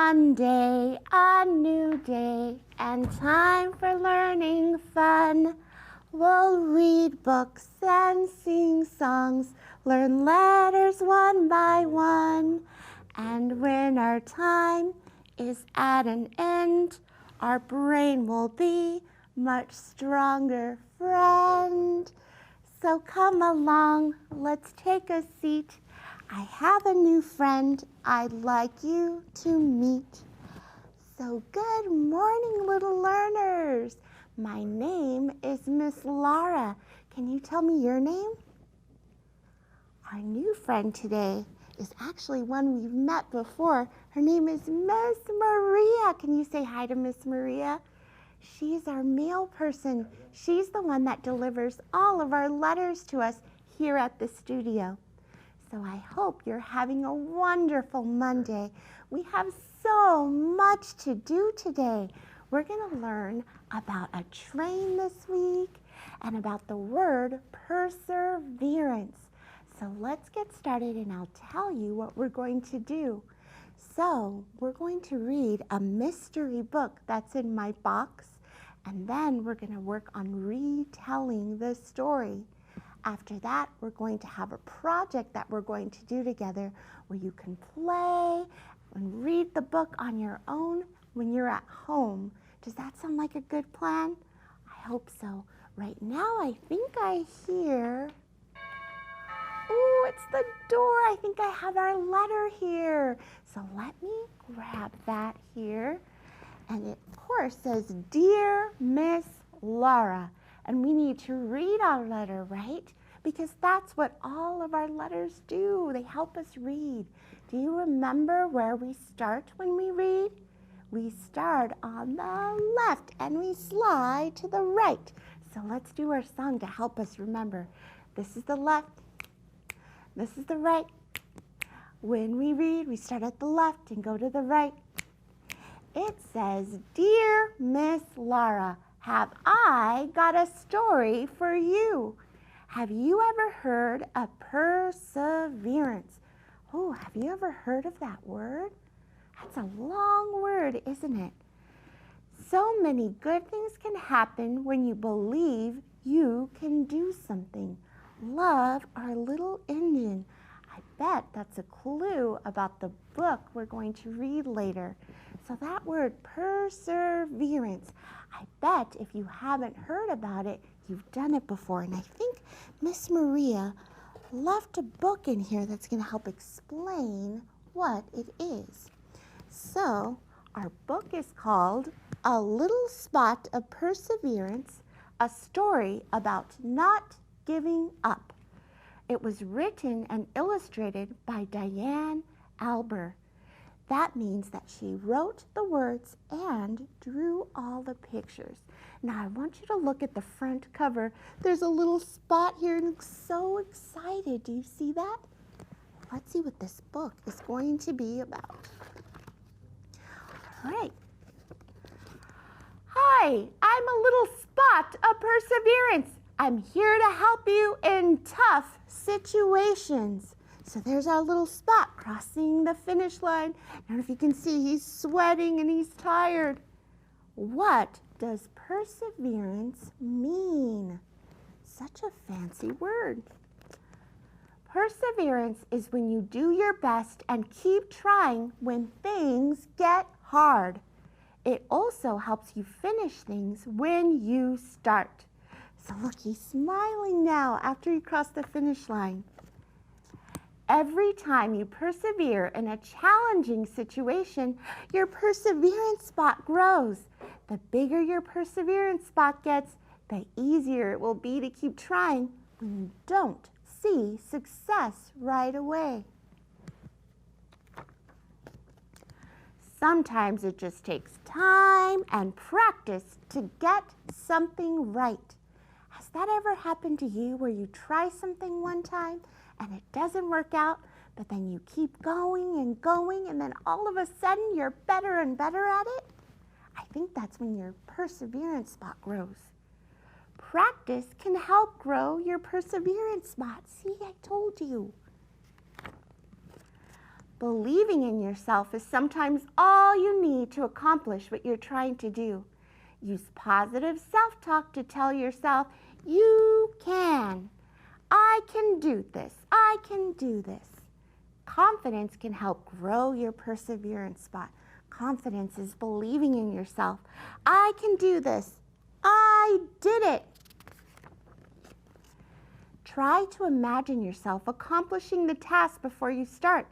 Monday, a new day, and time for learning fun. We'll read books and sing songs, learn letters one by one. And when our time is at an end, our brain will be much stronger, friend. So come along, let's take a seat. I have a new friend I'd like you to meet. So good morning, little learners. My name is Miss Laura. Can you tell me your name? Our new friend today is actually one we've met before. Her name is Miss Maria. Can you say hi to Miss Maria? She's our mail person. She's the one that delivers all of our letters to us here at the studio. So I hope you're having a wonderful Monday. We have so much to do today. We're going to learn about a train this week and about the word perseverance. So let's get started and I'll tell you what we're going to do. So we're going to read a mystery book that's in my box, and then we're going to work on retelling the story. After that, we're going to have a project that we're going to do together where you can play and read the book on your own when you're at home. Does that sound like a good plan? I hope so. Right now, I think I hear... Oh, it's the door. I think I have our letter here. So let me grab that here. And it, of course, says, Dear Miss Laura. And we need to read our letter, right? Because that's what all of our letters do. They help us read. Do you remember where we start when we read? We start on the left and we slide to the right. So let's do our song to help us remember. This is the left. This is the right. When we read, we start at the left and go to the right. It says, Dear Miss Laura, have I got a story for you? Have you ever heard of perseverance? Oh, have you ever heard of that word? That's a long word, isn't it? So many good things can happen when you believe you can do something. Love our little engine. I bet that's a clue about the book we're going to read later. So that word perseverance, I bet if you haven't heard about it, you've done it before. And I think Miss Maria left a book in here that's going to help explain what it is. So our book is called A Little Spot of Perseverance, a story about not giving up. It was written and illustrated by Diane Alber. That means that she wrote the words and drew all the pictures. Now I want you to look at the front cover. There's a little spot here and I'm so excited. Do you see that? Let's see what this book is going to be about. All right. Hi, I'm a little spot of perseverance. I'm here to help you in tough situations. So there's our little spot crossing the finish line. I don't know if you can see, he's sweating and he's tired. What does perseverance mean? Such a fancy word. Perseverance is when you do your best and keep trying when things get hard. It also helps you finish things when you start. So look, he's smiling now after you cross the finish line. Every time you persevere in a challenging situation, your perseverance spot grows. The bigger your perseverance spot gets, the easier it will be to keep trying when you don't see success right away. Sometimes it just takes time and practice to get something right. Has that ever happened to you where you try something one time and it doesn't work out, but then you keep going and then all of a sudden you're better and better at it? I think that's when your perseverance spot grows. Practice can help grow your perseverance spot. See, I told you. Believing in yourself is sometimes all you need to accomplish what you're trying to do. Use positive self-talk to tell yourself, you can. I can do this. I can do this. Confidence can help grow your perseverance spot. Confidence is believing in yourself. I can do this. I did it. Try to imagine yourself accomplishing the task before you start.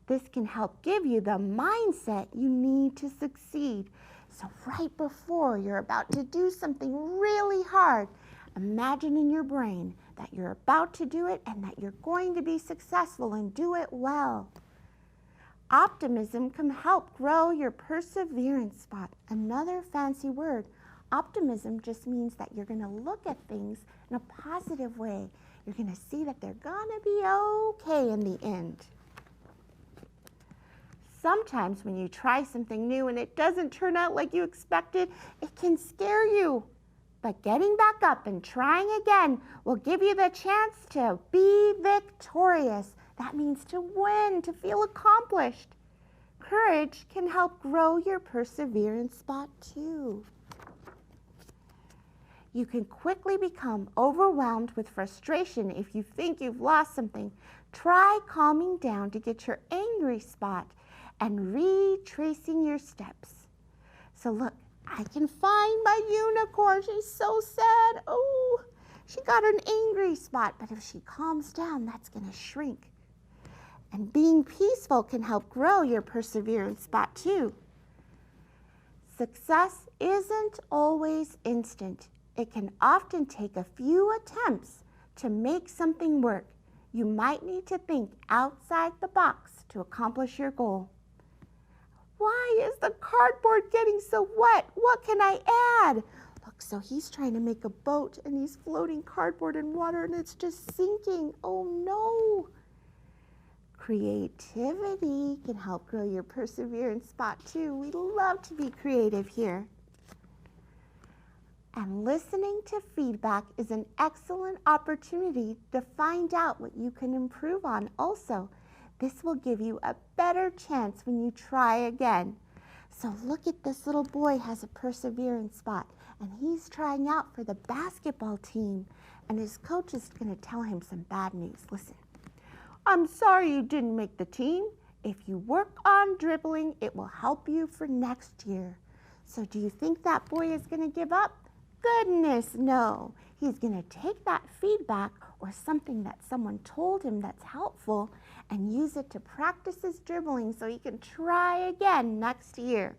This can help give you the mindset you need to succeed. So right before you're about to do something really hard, imagine in your brain that you're about to do it and that you're going to be successful and do it well. Optimism can help grow your perseverance spot. Another fancy word. Optimism just means that you're going to look at things in a positive way. You're going to see that they're going to be okay in the end. Sometimes when you try something new and it doesn't turn out like you expected, it can scare you. But getting back up and trying again will give you the chance to be victorious. That means to win, to feel accomplished. Courage can help grow your perseverance spot too. You can quickly become overwhelmed with frustration if you think you've lost something. Try calming down to get your angry spot and retracing your steps. So look, I can find my unicorn. She's so sad. Oh, she got an angry spot, but if she calms down, that's going to shrink. And being peaceful can help grow your perseverance spot too. Success isn't always instant. It can often take a few attempts to make something work. You might need to think outside the box to accomplish your goal. Why is the cardboard getting so wet? What can I add? Look, so he's trying to make a boat and he's floating cardboard in water and it's just sinking. Oh no. Creativity can help grow your perseverance spot too. We love to be creative here. And listening to feedback is an excellent opportunity to find out what you can improve on also. This will give you a better chance when you try again. So look at this little boy has a perseverance spot and he's trying out for the basketball team and his coach is going to tell him some bad news. Listen, I'm sorry you didn't make the team. If you work on dribbling, it will help you for next year. So do you think that boy is going to give up? Goodness, no. He's going to take that feedback or something that someone told him that's helpful and use it to practice his dribbling so he can try again next year.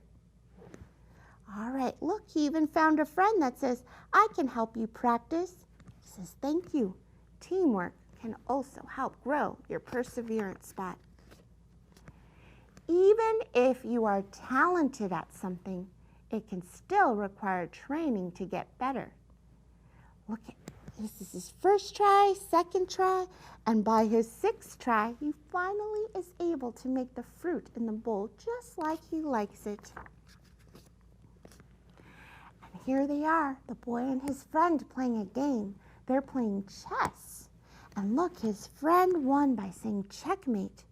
All right, look, he even found a friend that says, I can help you practice. He says, thank you. Teamwork can also help grow your perseverance spot. Even if you are talented at something, it can still require training to get better. Look at this is his first try, second try, and by his sixth try, he finally is able to make the fruit in the bowl just like he likes it. And here they are, the boy and his friend playing a game. They're playing chess. And look, his friend won by saying checkmate.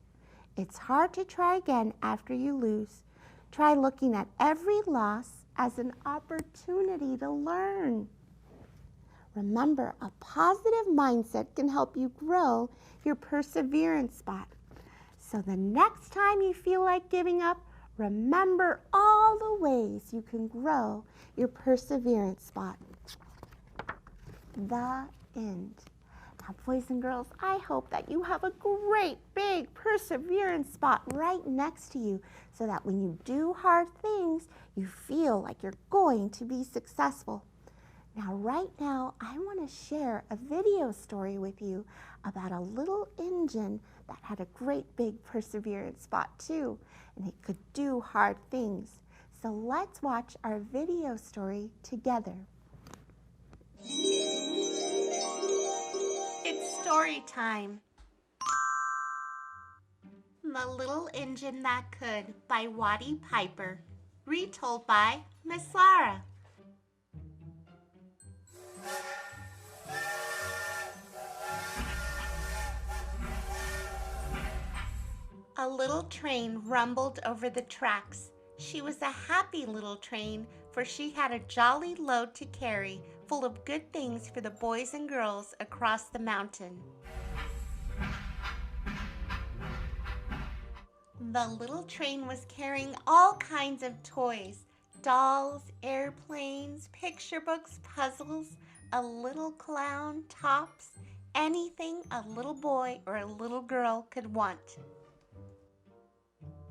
It's hard to try again after you lose. Try looking at every loss as an opportunity to learn. Remember, a positive mindset can help you grow your perseverance spot. So the next time you feel like giving up, remember all the ways you can grow your perseverance spot. The end. Now, boys and girls, I hope that you have a great big perseverance spot right next to you so that when you do hard things, you feel like you're going to be successful. Now, right now, I want to share a video story with you about a little engine that had a great big perseverance spot too, and it could do hard things. So let's watch our video story together. It's story time. The Little Engine That Could by Watty Piper, retold by Miss Lara. A little train rumbled over the tracks. She was a happy little train, for she had a jolly load to carry, full of good things for the boys and girls across the mountain. The little train was carrying all kinds of toys, dolls, airplanes, picture books, puzzles, a little clown, tops, anything a little boy or a little girl could want.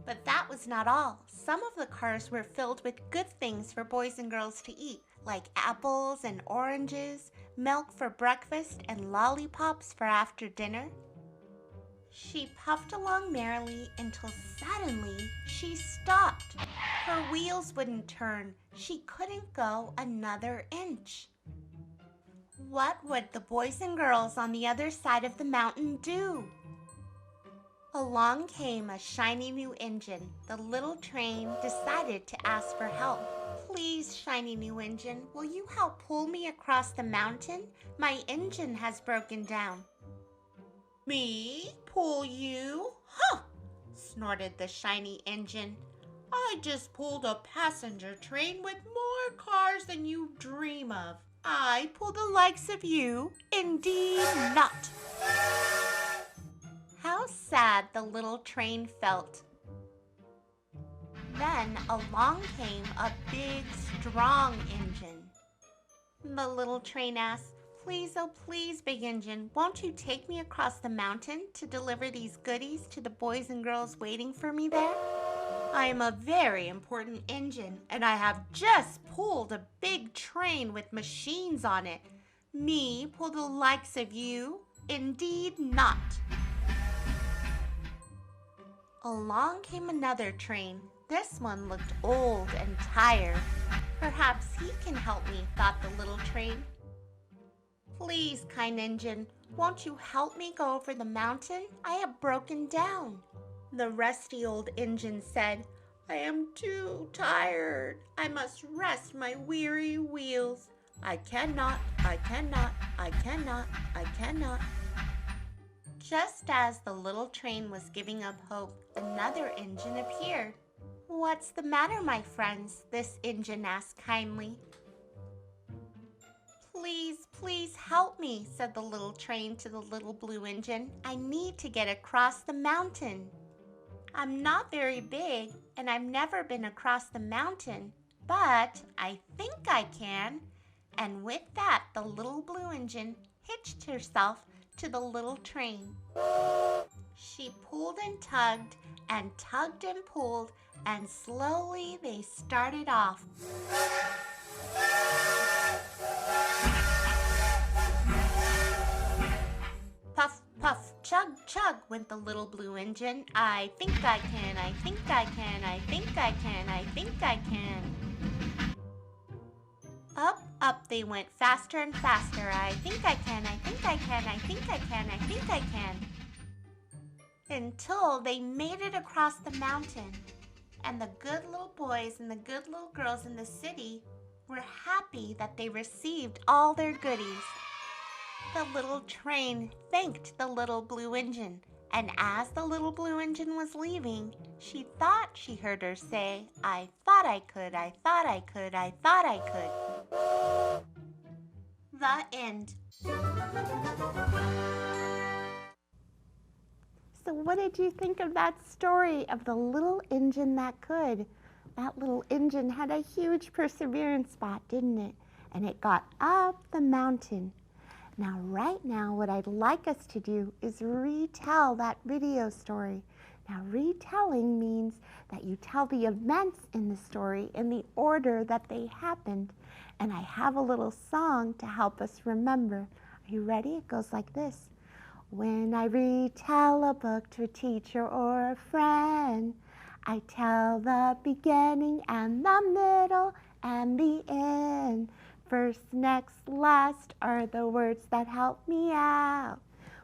But that was not all. Some of the cars were filled with good things for boys and girls to eat, like apples and oranges, milk for breakfast, and lollipops for after dinner. She puffed along merrily until suddenly she stopped. Her wheels wouldn't turn. She couldn't go another inch. What would the boys and girls on the other side of the mountain do? Along came a shiny new engine. The little train decided to ask for help. Please, shiny new engine, will you help pull me across the mountain? My engine has broken down. Me? Pull you? Huh! Snorted the shiny engine. I just pulled a passenger train with more cars than you dream of. I pull the likes of you? Indeed not. How sad the little train felt. Then along came a big, strong engine. The little train asked, please, oh please, big engine, won't you take me across the mountain to deliver these goodies to the boys and girls waiting for me there? I am a very important engine, and I have just pulled a big train with machines on it. Me pull the likes of you? Indeed not. Along came another train. This one looked old and tired. Perhaps he can help me, thought the little train. Please, kind engine, won't you help me go over the mountain? I have broken down. The rusty old engine said, I am too tired. I must rest my weary wheels. I cannot. Just as the little train was giving up hope, another engine appeared. What's the matter, my friends? This engine asked kindly. Please help me, said the little train to the little blue engine. I need to get across the mountain. I'm not very big, and I've never been across the mountain, but I think I can. And with that, the little blue engine hitched herself to the little train. She pulled and tugged and pulled, and slowly they started off. Puff, puff, chug, chug went the little blue engine. I think I can, I think I can, I think I can, I think I can. Up, up they went faster and faster. I think I can, I think I can, I think I can, I think I can. Until they made it across the mountain. And the good little boys and the good little girls in the city were happy that they received all their goodies. The little train thanked the little blue engine, and as the little blue engine was leaving, she thought she heard her say, I thought I could, I thought I could, I thought I could. The end. So what did you think of that story of the little engine that could? That little engine had a huge perseverance spot, didn't it? And it got up the mountain. Now, right now, what I'd like us to do is retell that video story. Now, retelling means that you tell the events in the story in the order that they happened. And I have a little song to help us remember. Are you ready? It goes like this. When I retell a book to a teacher or a friend, I tell the beginning and the middle and the end. First, next, last are the words that help me out.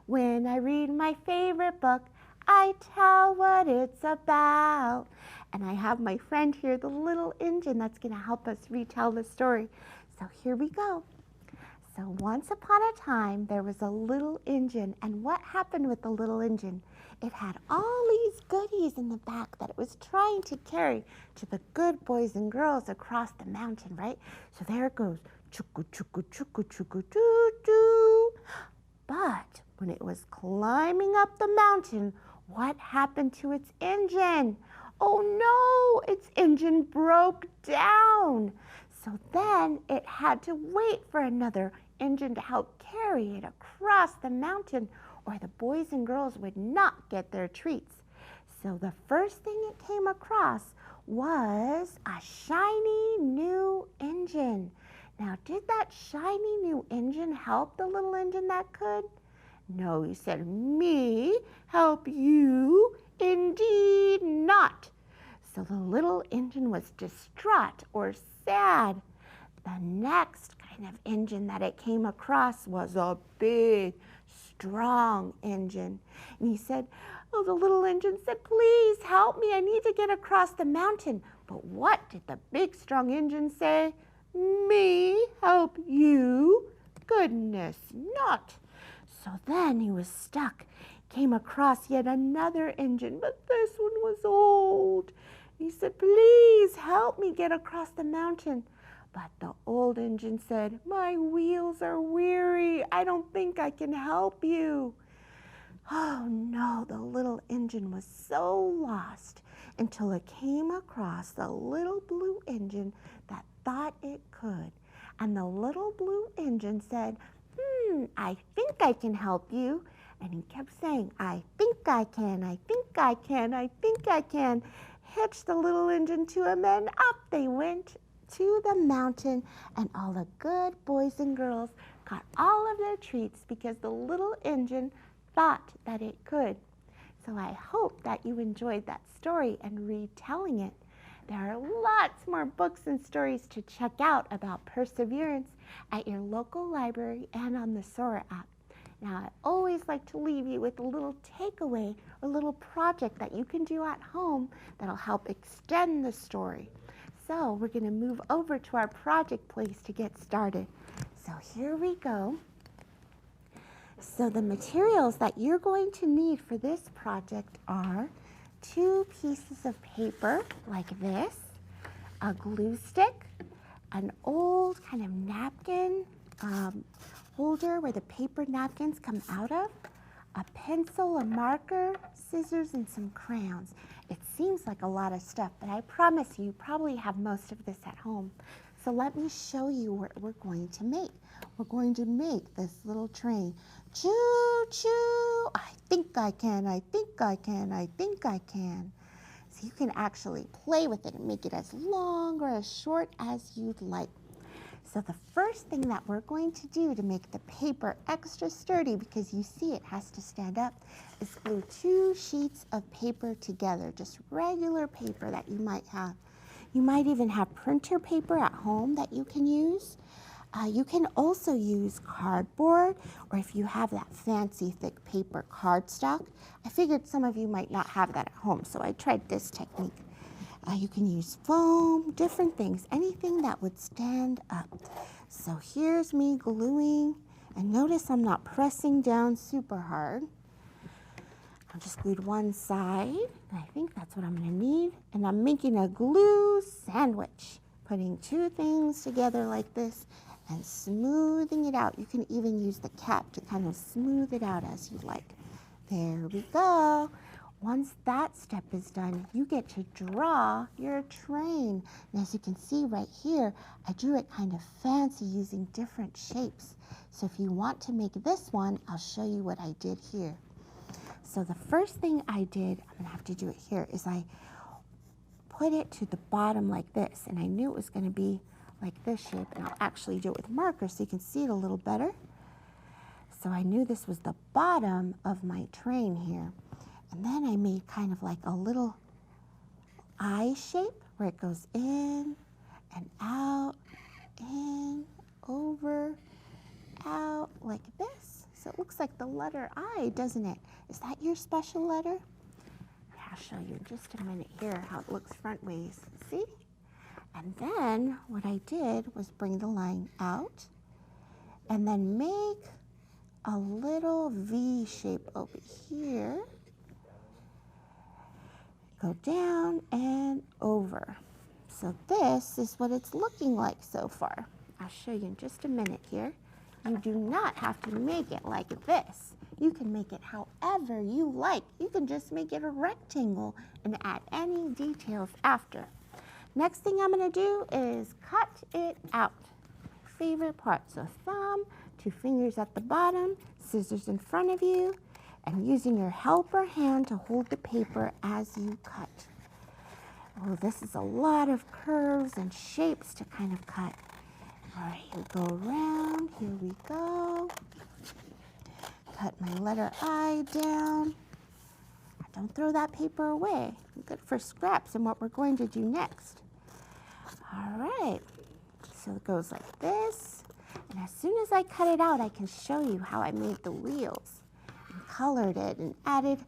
When I read my favorite book, I tell what it's about. And I have my friend here, the little engine, that's going to help us retell the story. So here we go. So once upon a time, there was a little engine. And what happened with the little engine? It had all these goodies in the back that it was trying to carry to the good boys and girls across the mountain, right? So there it goes. Chuku, chuku, chuku, chuku, doo, doo. But when it was climbing up the mountain, what happened to its engine? Oh no, its engine broke down. So then it had to wait for another engine to help carry it across the mountain, or the boys and girls would not get their treats. So the first thing it came across was a shiny new engine. Now, did that shiny new engine help the little engine that could? No, he said, me help you? Indeed not. So the little engine was distraught or sad. The next kind of engine that it came across was a big, strong engine. And he said, oh, the little engine said, please help me. I need to get across the mountain. But what did the big, strong engine say? Me help you? Goodness not. So then he was stuck, came across yet another engine, but this one was old. He said, please help me get across the mountain. But the old engine said, my wheels are weary. I don't think I can help you. Oh no, the little engine was so lost until it came across the little blue engine that thought it could. And the little blue engine said, I think I can help you. And he kept saying, I think I can, I think I can, I think I can. Hitched the little engine to him, and up they went to the mountain, and all the good boys and girls got all of their treats because the little engine thought that it could. So I hope that you enjoyed that story and retelling it. There are lots more books and stories to check out about perseverance at your local library and on the Sora app. Now, I always like to leave you with a little takeaway, a little project that you can do at home that'll help extend the story. So we're going to move over to our project place to get started. So here we go. So the materials that you're going to need for this project are 2 pieces of paper like this, a glue stick, an old kind of napkin holder where the paper napkins come out of, a pencil, a marker, scissors, and some crayons. It seems like a lot of stuff, but I promise you probably have most of this at home. So let me show you what we're going to make. We're going to make this little train. Choo, choo, I think I can, I think I can, I think I can. So you can actually play with it and make it as long or as short as you'd like. So the first thing that we're going to do to make the paper extra sturdy, because you see it has to stand up, is glue 2 sheets of paper together, just regular paper that you might have. You might even have printer paper at home that you can use. You can also use cardboard, or if you have that fancy thick paper cardstock. I figured some of you might not have that at home, so I tried this technique. You can use foam, different things, anything that would stand up. So here's me gluing, and notice I'm not pressing down super hard. I just glued one side, and I think that's what I'm going to need. And I'm making a glue sandwich, putting 2 things together like this and smoothing it out. You can even use the cap to kind of smooth it out as you like. There we go. Once that step is done, you get to draw your train. And as you can see right here, I drew it kind of fancy using different shapes. So if you want to make this one, I'll show you what I did here. So the first thing I did, I'm gonna have to do it here, is I put it to the bottom like this. And I knew it was gonna be like this shape, and I'll actually do it with marker so you can see it a little better. So I knew this was the bottom of my train here. And then I made kind of like a little eye shape where it goes in and out, in, over, out, like this. So it looks like the letter I, doesn't it? Is that your special letter? I'll show you in just a minute here how it looks front ways. See? And then what I did was bring the line out and then make a little V shape over here. Go down and over. So this is what it's looking like so far. I'll show you in just a minute here. You do not have to make it like this. You can make it however you like. You can just make it a rectangle and add any details after. Next thing I'm going to do is cut it out. My favorite part. So thumb, 2 fingers at the bottom, scissors in front of you, and using your helper hand to hold the paper as you cut. Oh, this is a lot of curves and shapes to kind of cut. All right, here we go around. Here we go. Cut my letter I down. Don't throw that paper away. Good for scraps and what we're going to do next. All right, so it goes like this. And as soon as I cut it out, I can show you how I made the wheels and colored it and added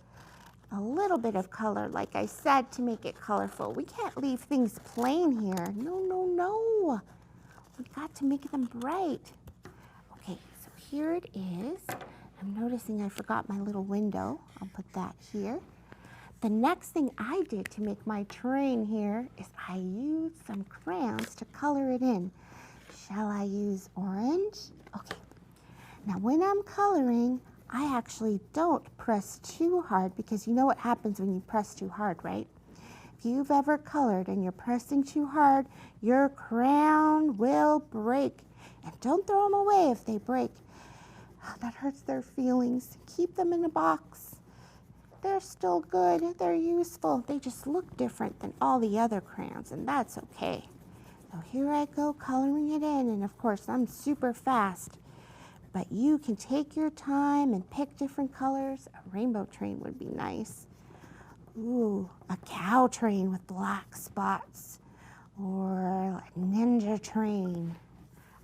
a little bit of color, like I said, to make it colorful. We can't leave things plain here. No, no, no. We got to make them bright. Okay, so here it is. I'm noticing I forgot my little window. I'll put that here. The next thing I did to make my train here is I used some crayons to color it in. Shall I use orange? Okay. Now when I'm coloring, I actually don't press too hard, because you know what happens when you press too hard, right? If you've ever colored and you're pressing too hard, your crayon will break. And don't throw them away if they break. That hurts their feelings. Keep them in a box. They're still good. They're useful. They just look different than all the other crayons, and that's okay. So here I go coloring it in, and of course I'm super fast. But you can take your time and pick different colors. A rainbow train would be nice. Ooh, a cow train with black spots. Or a ninja train.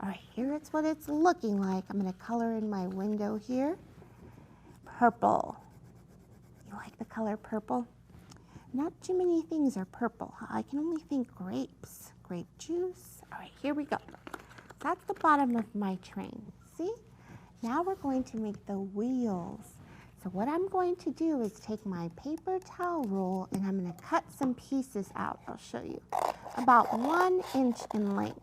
All right, here it's what it's looking like. I'm going to color in my window here. Purple. You like the color purple? Not too many things are purple. I can only think grapes. Grape juice. All right, here we go. That's the bottom of my train. See? Now we're going to make the wheels. So what I'm going to do is take my paper towel roll and I'm going to cut some pieces out. I'll show you. About 1 inch in length.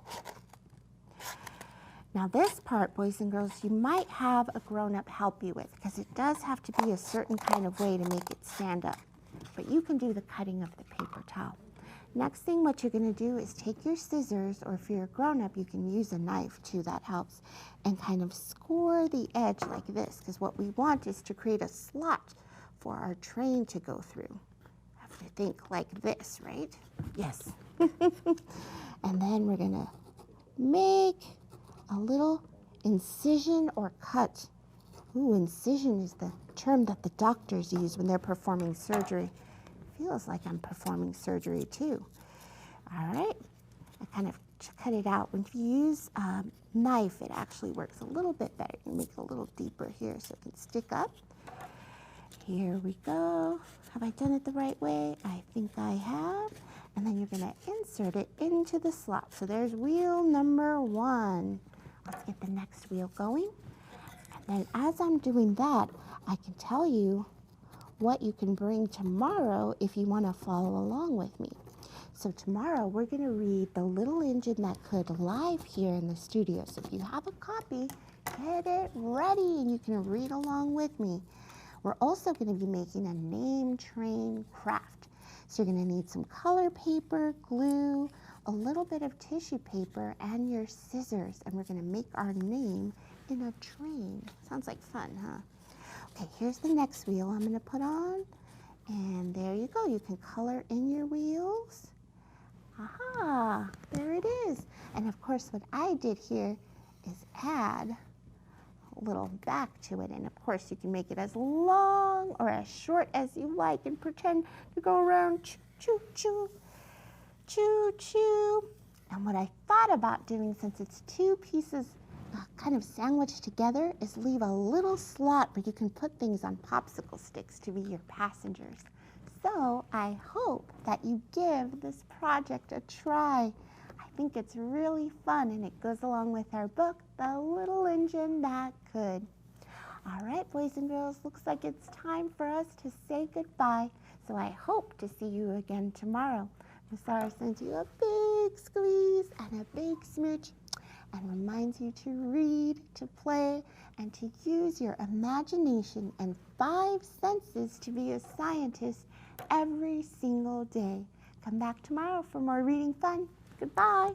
Now this part, boys and girls, you might have a grown-up help you with, because it does have to be a certain kind of way to make it stand up. But you can do the cutting of the paper towel. Next thing what you're going to do is take your scissors, or if you're a grown-up, you can use a knife too, that helps, and kind of score the edge like this, because what we want is to create a slot for our train to go through. Have to think like this, right? Yes. And then we're going to make a little incision or cut. Ooh, incision is the term that the doctors use when they're performing surgery. Feels like I'm performing surgery too. All right, I kind of cut it out. When you use a knife, it actually works a little bit better. You can make it a little deeper here so it can stick up. Here we go. Have I done it the right way? I think I have. And then you're going to insert it into the slot. So there's wheel number 1. Let's get the next wheel going. And then as I'm doing that, I can tell you what you can bring tomorrow if you want to follow along with me. So tomorrow we're going to read The Little Engine That Could live here in the studio. So if you have a copy, get it ready and you can read along with me. We're also going to be making a name train craft. So you're going to need some color paper, glue, a little bit of tissue paper, and your scissors. And we're going to make our name in a train. Sounds like fun, huh? Okay, here's the next wheel I'm going to put on. And there you go. You can color in your wheels. Aha, there it is. And of course, what I did here is add a little back to it. And of course, you can make it as long or as short as you like and pretend to go around choo-choo, choo-choo. And what I thought about doing, since it's 2 pieces kind of sandwiched together, is leave a little slot where you can put things on popsicle sticks to be your passengers. So I hope that you give this project a try. I think it's really fun, and it goes along with our book, The Little Engine That Could. All right, boys and girls, looks like it's time for us to say goodbye. So I hope to see you again tomorrow. Miss Sarah sends you a big squeeze and a big smooch, and reminds you to read, to play, and to use your imagination and 5 senses to be a scientist every single day. Come back tomorrow for more reading fun. Goodbye.